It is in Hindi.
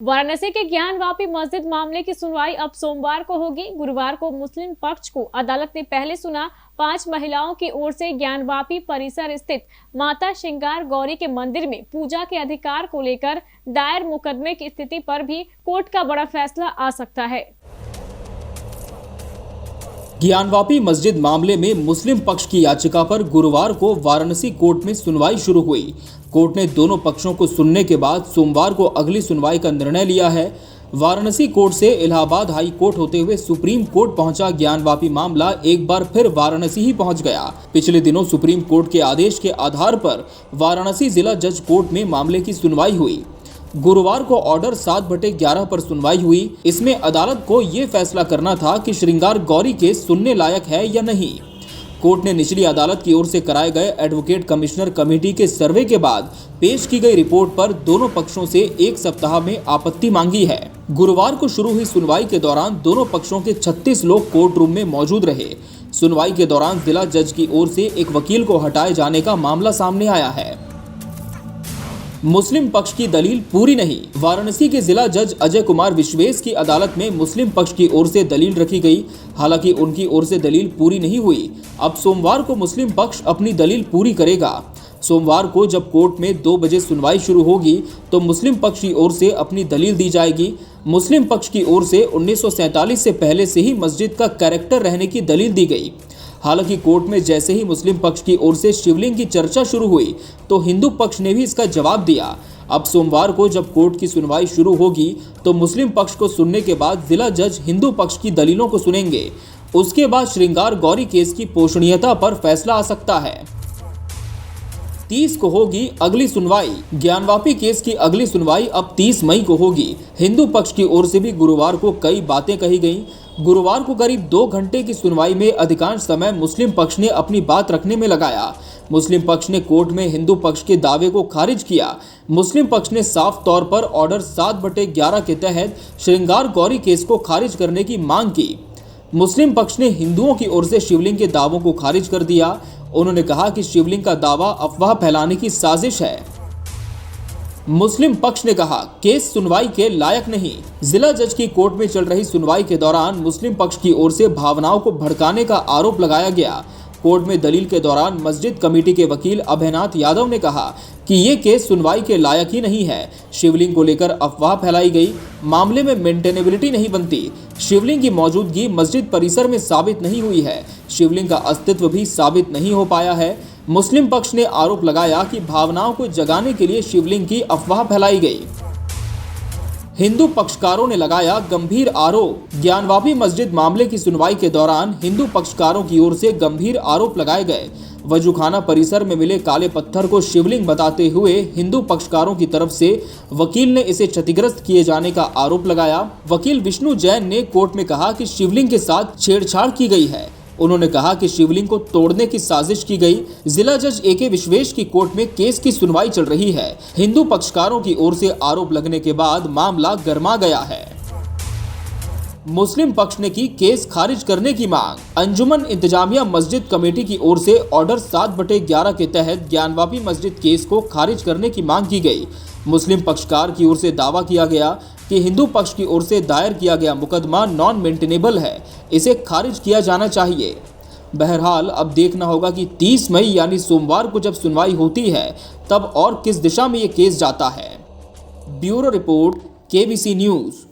वाराणसी के ज्ञानवापी मस्जिद मामले की सुनवाई अब सोमवार को होगी। गुरुवार को मुस्लिम पक्ष को अदालत ने पहले सुना। 5 महिलाओं की ओर से ज्ञानवापी परिसर स्थित माता श्रृंगार गौरी के मंदिर में पूजा के अधिकार को लेकर दायर मुकदमे की स्थिति पर भी कोर्ट का बड़ा फैसला आ सकता है। ज्ञानवापी मस्जिद मामले में मुस्लिम पक्ष की याचिका पर गुरुवार को वाराणसी कोर्ट में सुनवाई शुरू हुई। कोर्ट ने दोनों पक्षों को सुनने के बाद सोमवार को अगली सुनवाई का निर्णय लिया है। वाराणसी कोर्ट से इलाहाबाद हाई कोर्ट होते हुए सुप्रीम कोर्ट पहुंचा ज्ञानवापी मामला एक बार फिर वाराणसी ही पहुंच गया। पिछले दिनों सुप्रीम कोर्ट के आदेश के आधार पर वाराणसी जिला जज कोर्ट में मामले की सुनवाई हुई। गुरुवार को ऑर्डर 7/11 पर सुनवाई हुई। इसमें अदालत को ये फैसला करना था कि श्रृंगार गौरी केस सुनने लायक है या नहीं। कोर्ट ने निचली अदालत की ओर से कराए गए एडवोकेट कमिश्नर कमेटी के सर्वे के बाद पेश की गई रिपोर्ट पर दोनों पक्षों से 1 सप्ताह में आपत्ति मांगी है। गुरुवार को शुरू हुई सुनवाई के दौरान दोनों पक्षों के 36 लोग कोर्ट रूम में मौजूद रहे। सुनवाई के दौरान जिला जज की ओर से एक वकील को हटाए जाने का मामला सामने आया है। मुस्लिम पक्ष की दलील पूरी नहीं। वाराणसी के जिला जज अजय कुमार विश्वेश की अदालत में मुस्लिम पक्ष की ओर से दलील रखी गई। हालांकि उनकी ओर से दलील पूरी नहीं हुई। अब सोमवार को मुस्लिम पक्ष अपनी दलील पूरी करेगा। सोमवार को जब कोर्ट में 2 बजे सुनवाई शुरू होगी तो मुस्लिम पक्ष की ओर से अपनी दलील दी जाएगी। मुस्लिम पक्ष की ओर से 1947 से पहले से ही मस्जिद का कैरेक्टर रहने की दलील दी गई। हालांकि कोर्ट में जैसे ही मुस्लिम पक्ष की ओर से शिवलिंग की चर्चा शुरू हुई तो हिंदू पक्ष ने भी इसका जवाब दिया। अब सोमवार को जब कोर्ट की सुनवाई शुरू होगी तो मुस्लिम पक्ष को सुनने के बाद जिला जज हिंदू पक्ष की दलीलों को सुनेंगे। उसके बाद श्रृंगार गौरी केस की पोषणीयता पर फैसला आ सकता है। 30 को होगी अगली सुनवाई। ज्ञानवापी केस की अगली सुनवाई अब 30 मई को होगी। हिंदू पक्ष की ओर से भी गुरुवार को कई बातें कही गईं। गुरुवार को करीब 2 घंटे की सुनवाई में अधिकांश समय मुस्लिम पक्ष ने अपनी बात रखने में लगाया। मुस्लिम पक्ष ने कोर्ट में हिंदू पक्ष के दावे को खारिज किया। मुस्लिम पक्ष ने साफ तौर पर ऑर्डर 7/11 के तहत श्रृंगार गौरी केस को खारिज करने की मांग की। मुस्लिम पक्ष ने हिंदुओं की ओर से शिवलिंग के दावों को खारिज कर दिया। उन्होंने कहा कि शिवलिंग का दावा अफवाह फैलाने की साजिश है। मुस्लिम पक्ष ने कहा केस सुनवाई के लायक नहीं। जिला जज की कोर्ट में चल रही सुनवाई के दौरान मुस्लिम पक्ष की ओर से भावनाओं को भड़काने का आरोप लगाया गया। कोर्ट में दलील के दौरान मस्जिद कमेटी के वकील अभयनाथ यादव ने कहा कि ये केस सुनवाई के लायक ही नहीं है। शिवलिंग को लेकर अफवाह फैलाई गई। मामले में मेंटेनेबिलिटी नहीं बनती। शिवलिंग की मौजूदगी मस्जिद परिसर में साबित नहीं हुई है। शिवलिंग का अस्तित्व भी साबित नहीं हो पाया है। मुस्लिम पक्ष ने आरोप लगाया कि भावनाओं को जगाने के लिए शिवलिंग की अफवाह फैलाई गई। हिंदू पक्षकारों ने लगाया गंभीर आरोप। ज्ञानवापी मस्जिद मामले की सुनवाई के दौरान हिंदू पक्षकारों की ओर से गंभीर आरोप लगाए गए। वजूखाना परिसर में मिले काले पत्थर को शिवलिंग बताते हुए हिंदू पक्षकारों की तरफ से वकील ने इसे क्षतिग्रस्त किए जाने का आरोप लगाया। वकील विष्णु जैन ने कोर्ट में कहा कि शिवलिंग के साथ छेड़छाड़ की गई है। उन्होंने कहा कि शिवलिंग को तोड़ने की साजिश की गई। जिला जज AK विश्वेश की कोर्ट में केस की सुनवाई चल रही है। हिंदू पक्षकारों की ओर से आरोप लगने के बाद मामला गरमा गया है। मुस्लिम पक्ष ने की केस खारिज करने की मांग। अंजुमन इंतजामिया मस्जिद कमेटी की ओर से ऑर्डर 7/11 के तहत ज्ञानवापी मस्जिद केस को खारिज करने की मांग की गई। मुस्लिम पक्षकार की ओर से दावा किया गया कि हिंदू पक्ष की ओर से दायर किया गया मुकदमा नॉन मेंटेनेबल है। इसे खारिज किया जाना चाहिए। बहरहाल अब देखना होगा कि 30 मई यानी सोमवार को जब सुनवाई होती है तब और किस दिशा में ये केस जाता है। Bureau report KBC news.